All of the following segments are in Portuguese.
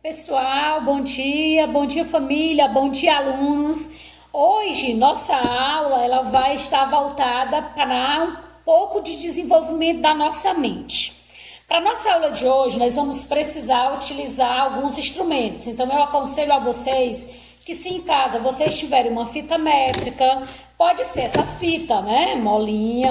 Pessoal, bom dia família, bom dia alunos. Hoje nossa aula ela vai estar voltada para um pouco de desenvolvimento da nossa mente. Para nossa aula de hoje nós vamos precisar utilizar alguns instrumentos, então eu aconselho a vocês que se em casa vocês tiverem uma fita métrica, pode ser essa fita, né, molinha.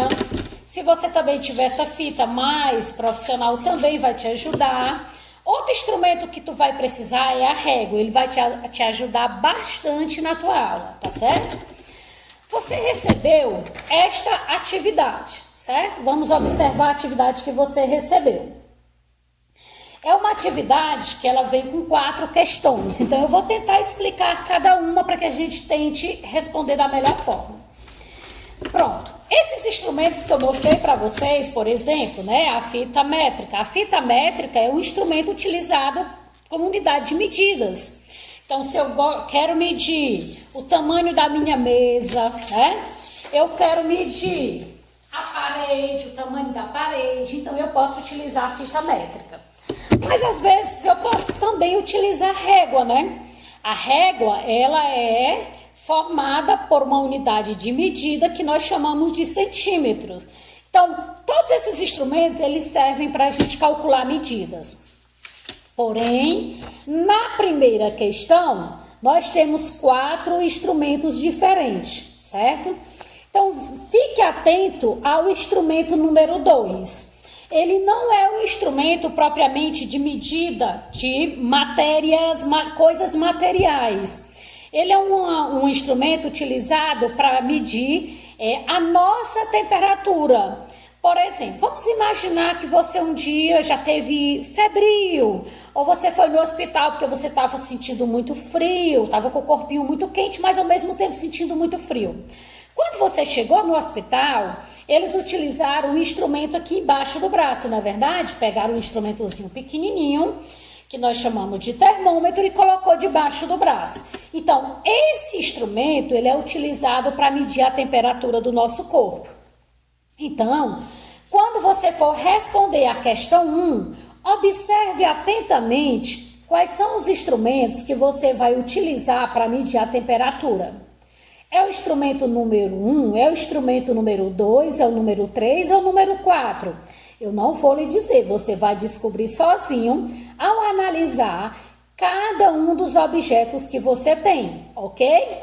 Se você também tiver essa fita mais profissional também vai te ajudar. Outro instrumento que tu vai precisar é a régua, ele vai te ajudar bastante na tua aula, tá certo? Você recebeu esta atividade, certo? Vamos observar a atividade que você recebeu. É uma atividade que ela vem com 4 questões, então eu vou tentar explicar cada uma para que a gente tente responder da melhor forma. Pronto. Esses instrumentos que eu mostrei para vocês, por exemplo, né, a fita métrica. A fita métrica é um instrumento utilizado como unidade de medidas. Então, se eu quero medir o tamanho da minha mesa, né, eu quero medir a parede, o tamanho da parede, então eu posso utilizar a fita métrica. Mas às vezes eu posso também utilizar a régua, né? A régua, ela é formada por uma unidade de medida que nós chamamos de centímetros. Então, todos esses instrumentos, eles servem para a gente calcular medidas. Porém, na primeira questão, nós temos 4 instrumentos diferentes, certo? Então, fique atento ao instrumento número 2. Ele não é um instrumento propriamente de medida de matérias, coisas materiais. Ele é um instrumento utilizado para medir a nossa temperatura. Por exemplo, vamos imaginar que você um dia já teve febril, ou você foi no hospital porque você estava sentindo muito frio, estava com o corpinho muito quente, mas ao mesmo tempo sentindo muito frio. Quando você chegou no hospital, eles utilizaram um instrumento aqui embaixo do braço, na verdade, pegaram um instrumentozinho pequenininho, que nós chamamos de termômetro, e colocou debaixo do braço. Então, esse instrumento, ele é utilizado para medir a temperatura do nosso corpo. Então, quando você for responder a questão 1, observe atentamente quais são os instrumentos que você vai utilizar para medir a temperatura. É o instrumento número 1, é o instrumento número 2, é o número 3, é o número 4. Eu não vou lhe dizer, você vai descobrir sozinho ao analisar cada um dos objetos que você tem, ok?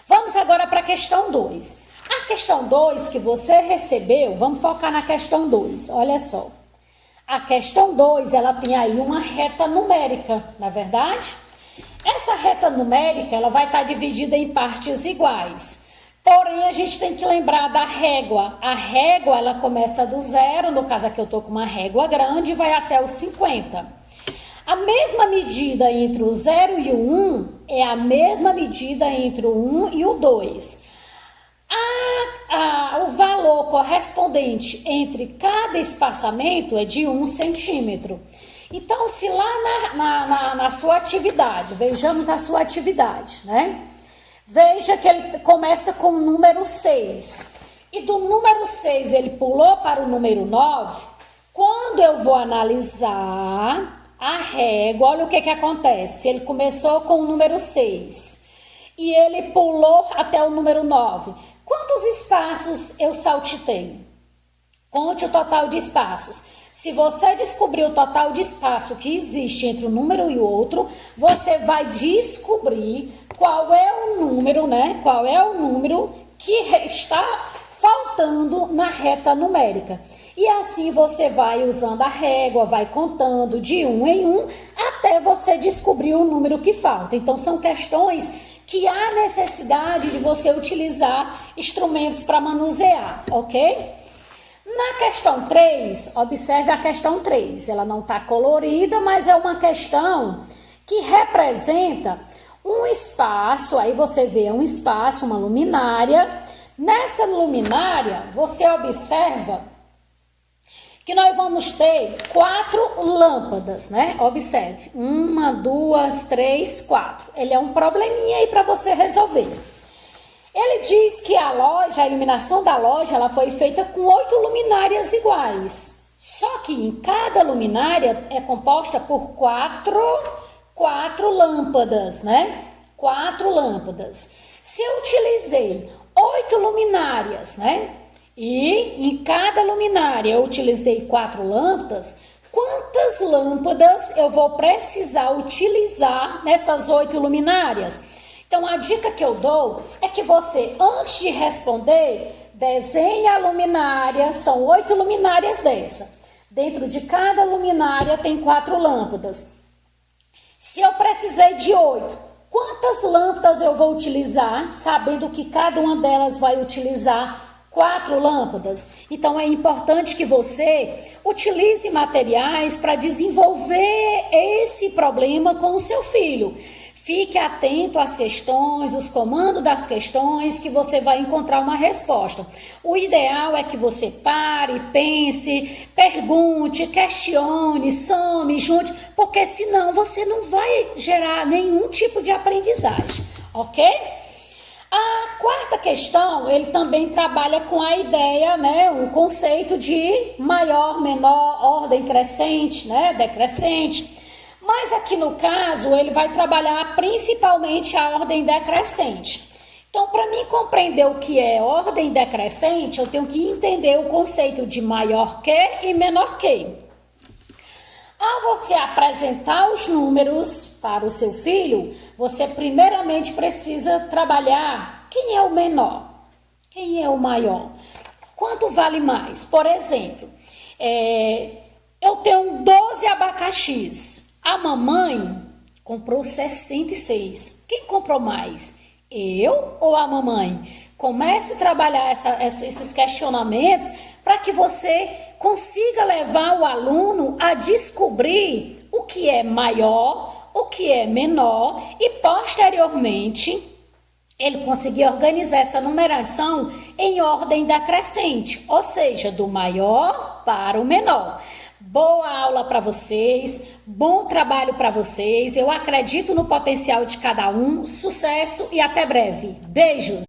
Vamos agora para a questão 2. A questão 2 que você recebeu, vamos focar na questão 2, olha só. A questão 2, ela tem aí uma reta numérica, não é verdade? Essa reta numérica, ela vai estar dividida em partes iguais. Porém, a gente tem que lembrar da régua. A régua, ela começa do 0, no caso aqui eu estou com uma régua grande, e vai até o 50. A mesma medida entre o 0 e o 1 é a mesma medida entre o 1 e o 2. O valor correspondente entre cada espaçamento é de 1 centímetro. Então, se lá na sua atividade, vejamos a sua atividade, né? Veja que ele começa com o número 6. E do número 6 ele pulou para o número 9. Quando eu vou analisar a régua, olha o que acontece. Ele começou com o número 6 e ele pulou até o número 9. Quantos espaços eu saltitei? Conte o total de espaços. Se você descobrir o total de espaço que existe entre um número e o outro, você vai descobrir qual é o número, né? Qual é o número que está faltando na reta numérica. E assim você vai usando a régua, vai contando de 1 em 1 até você descobrir o número que falta. Então são questões que há necessidade de você utilizar instrumentos para manusear, ok? Na questão 3, observe a questão 3. Ela não está colorida, mas é uma questão que representa um espaço. Aí você vê um espaço, uma luminária. Nessa luminária, você observa que nós vamos ter 4 lâmpadas, né? Observe, 1, 2, 3, 4. Ele é um probleminha aí para você resolver. Ele diz que a iluminação da loja, ela foi feita com 8 luminárias iguais. Só que em cada luminária é composta por quatro lâmpadas, né? 4 lâmpadas. Se eu utilizei 8 luminárias, né? E em cada luminária eu utilizei 4 lâmpadas, quantas lâmpadas eu vou precisar utilizar nessas 8 luminárias? Então, a dica que eu dou é que você, antes de responder, desenhe a luminária, são 8 luminárias dessa. Dentro de cada luminária tem 4 lâmpadas. Se eu precisei de 8, quantas lâmpadas eu vou utilizar, sabendo que cada uma delas vai utilizar 4 lâmpadas? Então, é importante que você utilize materiais para desenvolver esse problema com o seu filho. Fique atento às questões, os comandos das questões, que você vai encontrar uma resposta. O ideal é que você pare, pense, pergunte, questione, some, junte, porque senão você não vai gerar nenhum tipo de aprendizagem, ok? A quarta questão, ele também trabalha com a ideia, né, o conceito de maior, menor, ordem crescente, né, decrescente. Mas aqui no caso, ele vai trabalhar principalmente a ordem decrescente. Então, para mim compreender o que é ordem decrescente, eu tenho que entender o conceito de maior que e menor que. Ao você apresentar os números para o seu filho, você primeiramente precisa trabalhar quem é o menor, quem é o maior, quanto vale mais. Por exemplo, eu tenho 12 abacaxis. A mamãe comprou 66. Quem comprou mais? Eu ou a mamãe? Comece a trabalhar esses questionamentos para que você consiga levar o aluno a descobrir o que é maior, o que é menor e, posteriormente, ele conseguir organizar essa numeração em ordem decrescente, ou seja, do maior para o menor. Boa aula para vocês, bom trabalho para vocês. Eu acredito no potencial de cada um. Sucesso e até breve. Beijos!